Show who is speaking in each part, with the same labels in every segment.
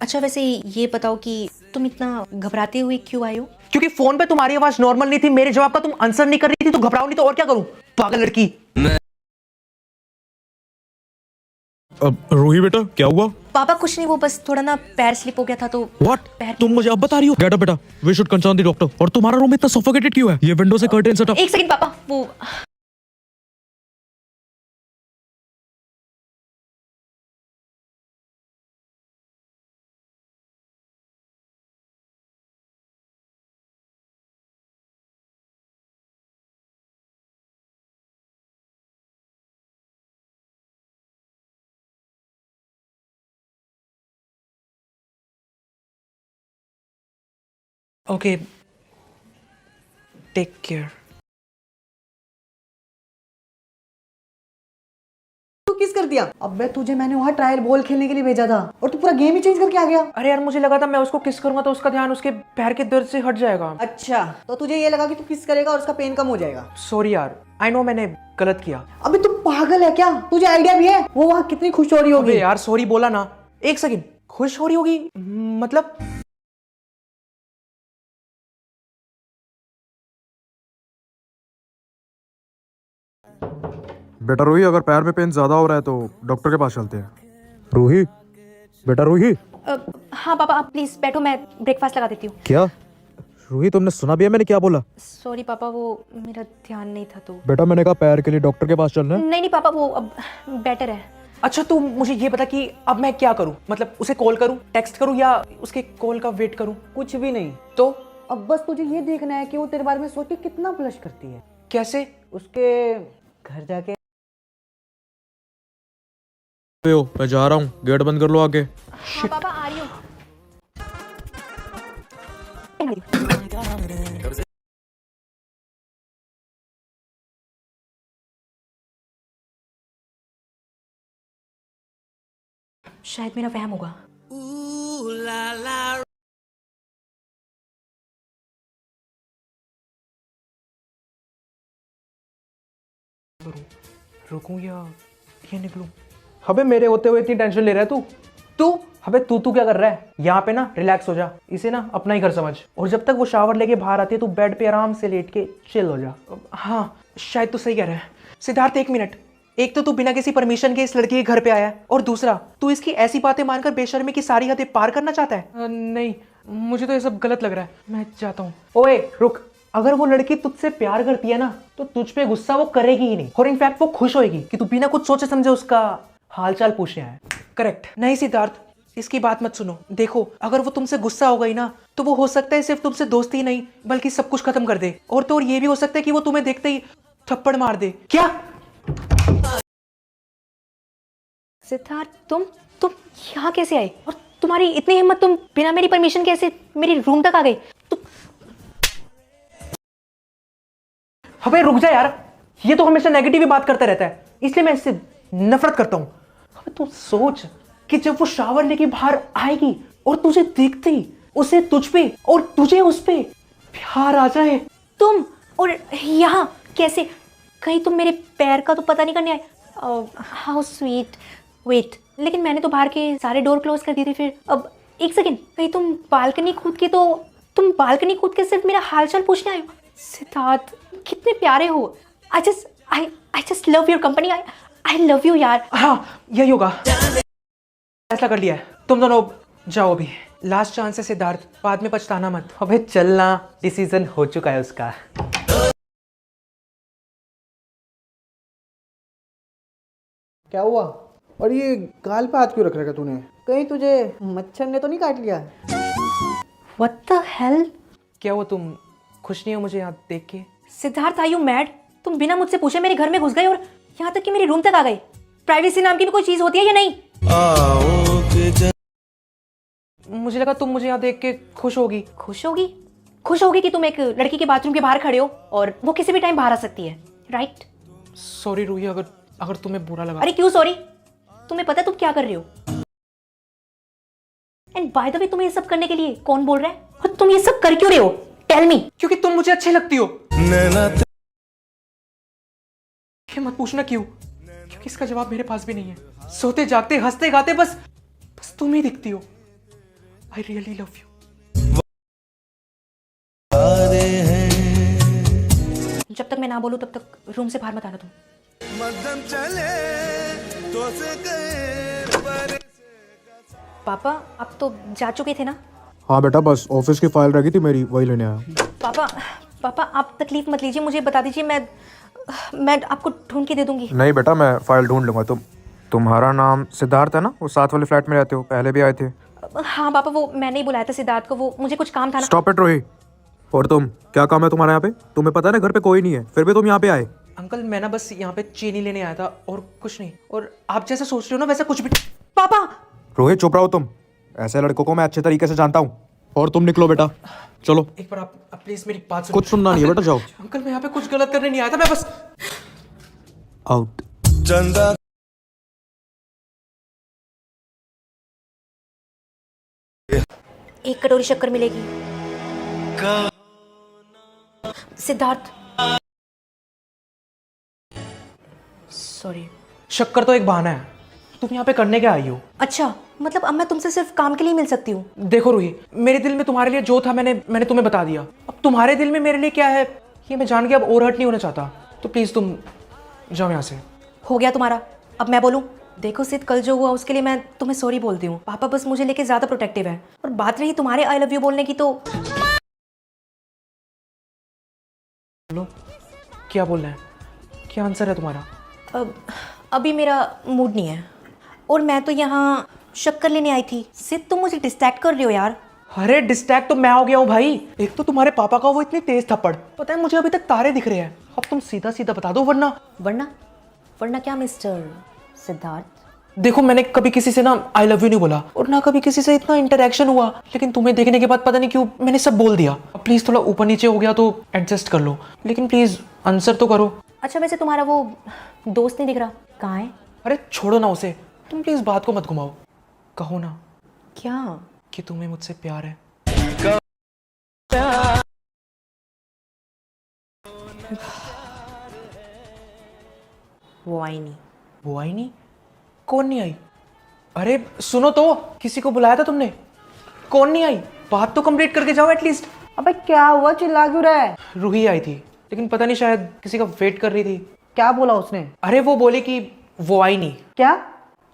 Speaker 1: अच्छा वैसे ये बताओ कि तुम इतना घबराते हुए क्यों आए हो?
Speaker 2: क्योंकि फोन पे तुम्हारी आवाज नॉर्मल नहीं थी, मेरे जवाब का तुम आंसर नहीं कर रही थी, तो घबराओ नहीं तो और क्या करूं, पागल लड़की।
Speaker 3: अब रूही बेटा क्या हुआ?
Speaker 1: पापा कुछ नहीं, वो बस थोड़ा ना पैर स्लिप हो गया था तो।
Speaker 3: व्हाट? तुम मुझे अब बता रही हो? गेट अप बेटा, we should concern the doctor. और तुम्हारा रूम इतना सफोकेटेड क्यों है? ये विंडो से कर्टेन हटा।
Speaker 1: एक सेकंड पापा, वो
Speaker 2: ओके, टेक केयर।
Speaker 4: तू किस कर दिया? अबे तुझे मैंने वहाँ ट्रायल बॉल खेलने के लिए भेजा था और तू पूरा गेम ही चेंज करके आ गया।
Speaker 2: अरे यार, मुझे लगा था मैं उसको किस करूंगा तो उसका ध्यान उसके पैर के दर्द से हट जाएगा।
Speaker 4: अच्छा, तो तुझे ये लगा कि तू किस करेगा और उसका पेन कम हो जाएगा।
Speaker 2: सॉरी यार, आई नो मैंने गलत किया।
Speaker 4: अबे तू पागल है क्या? तुझे आइडिया भी है वो वहाँ कितनी खुश हो रही होगी?
Speaker 2: अबे यार सॉरी बोला ना। एक सेकंड, खुश हो रही होगी मतलब?
Speaker 3: बेटा रूही, अगर पैर में पेन ज्यादा हो रहा है तो डॉक्टर के पास चलते हैं। रूही बेटा, रूही।
Speaker 1: हाँ पापा आप प्लीज बैठो, मैं ब्रेकफास्ट लगा देती हूँ।
Speaker 3: क्या रूही, तुमने सुना भी है मैंने क्या बोला?
Speaker 1: सॉरी पापा, वो मेरा ध्यान नहीं था तो।
Speaker 3: बेटा मैंने कहा पैर के लिए डॉक्टर के पास चलना है।
Speaker 1: नहीं नहीं पापा, वो अब बेटर है।
Speaker 2: अच्छा तू मुझे ये बता कि अब मैं क्या करूं, मतलब उसे कॉल करूं, टेक्स्ट करूं या उसके कॉल का वेट करूं?
Speaker 4: कुछ भी नहीं।
Speaker 2: तो
Speaker 4: अब बस तुझे ये देखना है कि वो तेरे बारे में सोच के कितना ब्लश करती है।
Speaker 2: कैसे?
Speaker 4: उसके घर जाके।
Speaker 3: मैं जा रहा हूँ, गेट बंद कर लो आगे।
Speaker 1: हाँ पापा आ रही हूँ। शायद मेरा वहम होगा।
Speaker 2: रुकूं या ये निकलूं? अबे मेरे होते हुए इतनी टेंशन ले रहा है तू? अबे तू क्या कर रहा है यहाँ पे? ना रिलैक्स हो जा, इसे ना अपना ही घर समझ। और जब तक वो शावर लेके बाहर आती है तू बेड पे आराम से लेट के चिल हो जा। हाँ शायद तू सही कह रहा है। सिद्धार्थ एक मिनट, एक तो तू बिना किसी परमिशन के इस लड़की के घर पे आया है, और दूसरा तू इसकी ऐसी बातें मानकर बेशर्मी की सारी हदें पार करना चाहता है। नहीं, मुझे तो ये सब गलत लग रहा है, मैं जाता हूँ। ओए रुक, अगर वो लड़की तुझसे प्यार करती है ना तो तुझ पे गुस्सा वो करेगी ही नहीं, और इनफैक्ट वो खुश होएगी कि तू बिना कुछ सोचे समझे उसका हालचाल पूछने आया। करेक्ट? नहीं सिद्धार्थ, इसकी बात मत सुनो। देखो अगर वो तुमसे गुस्सा हो गई ना तो वो हो सकता है सिर्फ तुमसे दोस्ती ही नहीं बल्कि सब कुछ खत्म कर दे, और तो और ये भी हो सकता है कि वो तुम्हें देखते ही थप्पड़ मार दे। क्या?
Speaker 1: सिद्धार्थ तुम यहाँ कैसे आए? और तुम्हारी इतनी हिम्मत, तुम बिना मेरी परमिशन कैसे मेरे रूम तक आ गए?
Speaker 2: अबे रुक जा यार, ये तो हमेशा नेगेटिव ही बात करता रहता है, इसलिए मैं इससे नफरत करता हूँ। अबे तू सोच कि जब वो शावर लेके बाहर आएगी और तुझे देखते ही उसे तुझ पे और तुझे उस पे प्यार आ जाए।
Speaker 1: तुम और यहाँ कैसे? कहीं तुम मेरे पैर का तो पता नहीं करने आए? How sweet. वेट, लेकिन मैंने तो बाहर के सारे डोर क्लोज कर दिए थे। फिर अब एक सेकंड, कहीं तुम बालकनी कूद के सिर्फ मेरा हालचाल पूछने आए हो? सिद्धार्थ कितने प्यारे हो। I just love your company. I love you यार।
Speaker 2: हाँ यही होगा, फैसला कर लिया है। तुम दोनों जाओ अभी, लास्ट चांस है सिद्धार्थ, बाद में पछताना मत। अबे चलना, डिसीजन हो चुका है उसका।
Speaker 4: क्या हुआ? और ये गाल पे हाथ क्यों रख रखा तूने? कहीं तुझे मच्छर ने तो नहीं काट लिया?
Speaker 1: What the hell?
Speaker 2: क्या हुआ, तुम खुश नहीं हो मुझे यहाँ देख के?
Speaker 1: Siddharth are you mad? तुम बिना मुझसे पूछे मेरे घर में घुस गए और यहाँ तक कि मेरे रूम तक आ गए। प्राइवेसी नाम की भी कोई चीज होती है या नहीं?
Speaker 2: मुझे लगा तुम मुझे यहाँ देख के खुश होगी।
Speaker 1: खुश होगी कि तुम एक लड़की के बाथरूम के बाहर खड़े हो और वो किसी भी टाइम बाहर आ सकती है, राइट?
Speaker 2: सॉरी रूही, अगर तुम्हें बुरा लगा।
Speaker 1: अरे क्यों सॉरी? तुम्हें पता है तुम क्या कर रहे हो? एंड बाय द वे, तुम्हें ये सब करने के लिए कौन बोल रहा है? और तुम ये सब कर क्यों रहे हो? Tell me.
Speaker 2: क्योंकि तुम मुझे अच्छी लगती हो। मत पूछना क्यों, क्योंकि इसका जवाब मेरे पास भी नहीं है। सोते जागते हंसते गाते बस तुम ही दिखती हो। I really love you. जब तक मैं ना बोलूं तब तक रूम से बाहर मत आना तुम। पापा आप तो जा चुके थे ना?
Speaker 3: हाँ बेटा, बस ऑफिस की फाइल रह गई थी मेरी, वही लेने आया।
Speaker 2: पापा पापा आप तकलीफ मत लीजिए, मुझे बता दीजिए, मैं आपको ढूंढ के दे दूंगी।
Speaker 3: नहीं बेटा, मैं फाइल ढूंढ लूंगा। तुम्हारा नाम सिद्धार्थ है ना? वो साथ वाले फ्लैट में रहते हो, पहले भी आए थे।
Speaker 2: हाँ पापा, वो मैंने ही बुलाया था सिद्धार्थ को, वो मुझे कुछ काम था ना।
Speaker 3: स्टॉप इट रोही। और तुम, क्या काम है तुम्हारा यहाँ पे? तुम्हें पता है ना घर पे कोई नहीं है, फिर भी तुम यहाँ पे आए।
Speaker 2: अंकल मैं ना बस यहाँ पे चीनी लेने आया था और कुछ नहीं, और आप जैसा सोच रहे हो ना वैसा कुछ भी। पापा!
Speaker 3: रोहित चुप रहो तुम, ऐसे लड़कों को मैं अच्छे तरीके से जानता हूँ। और तुम निकलो बेटा, चलो।
Speaker 2: एक बार आप प्लीज मेरी बात सुनो।
Speaker 3: कुछ सुनना नहीं है बेटा, जाओ।
Speaker 2: अंकल मैं यहाँ पे कुछ गलत करने नहीं आया था, मैं बस।
Speaker 3: आउट।
Speaker 2: एक कटोरी शक्कर मिलेगी। सिद्धार्थ सॉरी। शक्कर तो एक बहाना है, तुम यहाँ पे करने क्या आई हो? अच्छा मतलब अब मैं तुमसे सिर्फ काम के लिए मिल सकती हूँ? देखो रूही, मेरे दिल में तुम्हारे लिए जो था मैंने तुम्हें बता दिया। अब तुम्हारे दिल में मेरे लिए क्या है ये मैं जान के अब और हर्ट नहीं होना चाहता, तो प्लीज तुम जाओ यहाँ से। हो गया तुम्हारा, अब मैं बोलूँ? देखो सिद्ध, कल जो हुआ उसके लिए मैं तुम्हें सॉरी बोलती हूँ। पापा बस मुझे लेके ज्यादा प्रोटेक्टिव है, और बात रही तुम्हारे आई लव यू बोलने की, तो बोलो क्या बोलना है, क्या आंसर है तुम्हारा? अभी मेरा मूड नहीं है, और मैं तो यहाँ शक्कर लेने आई थी। सिद्ध तुम मुझे डिस्ट्रैक्ट कर रहे हो यार। अरे डिस्ट्रैक्ट तो मैं हो गया हूँ भाई। एक तो तुम्हारे पापा का वो इतनी तेज थप्पड़, पता है मुझे अभी तक तारे दिख रहे हैं। अब तुम सीधा सीधा बता दो, वरना क्या मिस्टर सिद्धार्थ? देखो मैंने कभी किसी से ना आई लव यू नहीं बोला, और ना कभी किसी से इतना इंटरेक्शन हुआ, लेकिन तुम्हें देखने के बाद पता नहीं क्यों मैंने सब बोल दिया। प्लीज थोड़ा ऊपर नीचे हो गया तो एडजस्ट कर लो, लेकिन प्लीज आंसर तो करो। अच्छा वैसे तुम्हारा वो दोस्त नहीं दिख रहा, कहाँ है? अरे छोड़ो ना उसे, तुम प्लीज बात को मत घुमाओ, कहो ना क्या कि तुम्हें मुझसे प्यार है। वो आई नहीं? कौन नहीं आई? अरे सुनो तो, किसी को बुलाया था तुमने? कौन नहीं आई? बात तो कंप्लीट करके जाओ एटलीस्ट।
Speaker 4: अबे क्या हुआ, चिल्ला क्यों रहा है?
Speaker 2: रूही आई थी, लेकिन पता नहीं शायद किसी का वेट कर रही थी।
Speaker 4: क्या बोला उसने?
Speaker 2: अरे वो बोले कि वो आई नहीं।
Speaker 4: क्या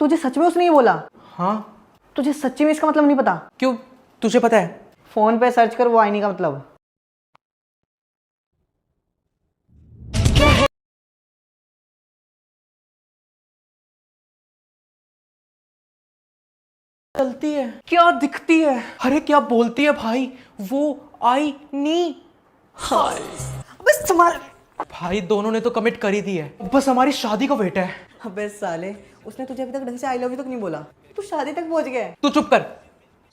Speaker 4: तुझे सच में उसने ये बोला?
Speaker 2: हाँ।
Speaker 4: तुझे सच्ची में इसका मतलब नहीं पता?
Speaker 2: क्यों, तुझे पता है?
Speaker 4: फोन पे सर्च कर वो आई नहीं का मतलब।
Speaker 2: चलती है क्या, दिखती है? अरे क्या बोलती है भाई, वो आई नहीं। हाय बस संभाल भाई, दोनों ने तो कमिट कर ही दी है, बस हमारी शादी का वेट है।
Speaker 4: अबे साले, उसने तुझे अभी तक ढंग से आई लव यू तक नहीं बोला, तू शादी तक पहुंच गया।
Speaker 2: तू चुप कर,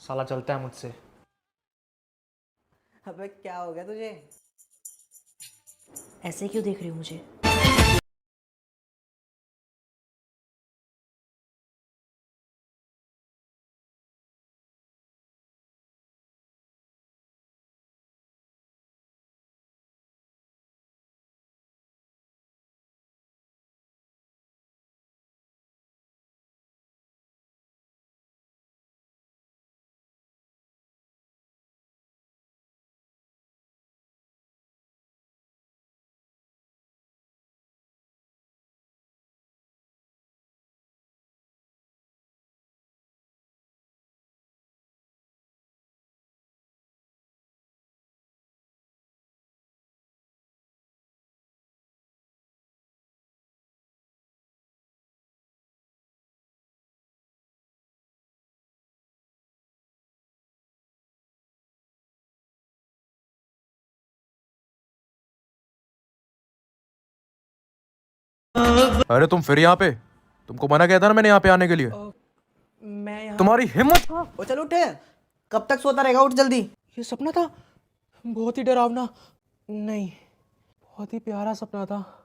Speaker 2: साला चलता है मुझसे।
Speaker 4: अबे क्या हो गया तुझे?
Speaker 2: ऐसे क्यों देख रही हो मुझे?
Speaker 3: अरे तुम फिर यहाँ पे? तुमको मना किया था ना मैंने यहाँ पे आने के लिए।
Speaker 2: मैं यहाँ,
Speaker 3: तुम्हारी हिम्मत।
Speaker 4: ओ चल उठ, कब तक सोता रहेगा, उठ जल्दी।
Speaker 2: ये सपना था, बहुत ही डरावना नहीं, बहुत ही प्यारा सपना था।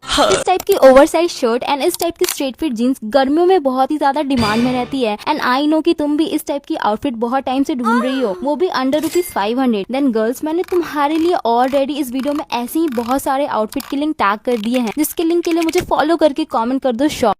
Speaker 5: इस टाइप की ओवरसाइज शर्ट एंड इस टाइप की स्ट्रेट फिट जीन्स गर्मियों में बहुत ही ज्यादा डिमांड में रहती है, एंड आई नो कि तुम भी इस टाइप की आउटफिट बहुत टाइम से ढूंढ रही हो, वो भी अंडर ₹500। देन गर्ल्स, मैंने तुम्हारे लिए ऑलरेडी इस वीडियो में ऐसे ही बहुत सारे आउटफिट के लिंक टैग कर दिए हैं, जिसके लिंक के लिए मुझे फॉलो करके कमेंट कर दो शॉप।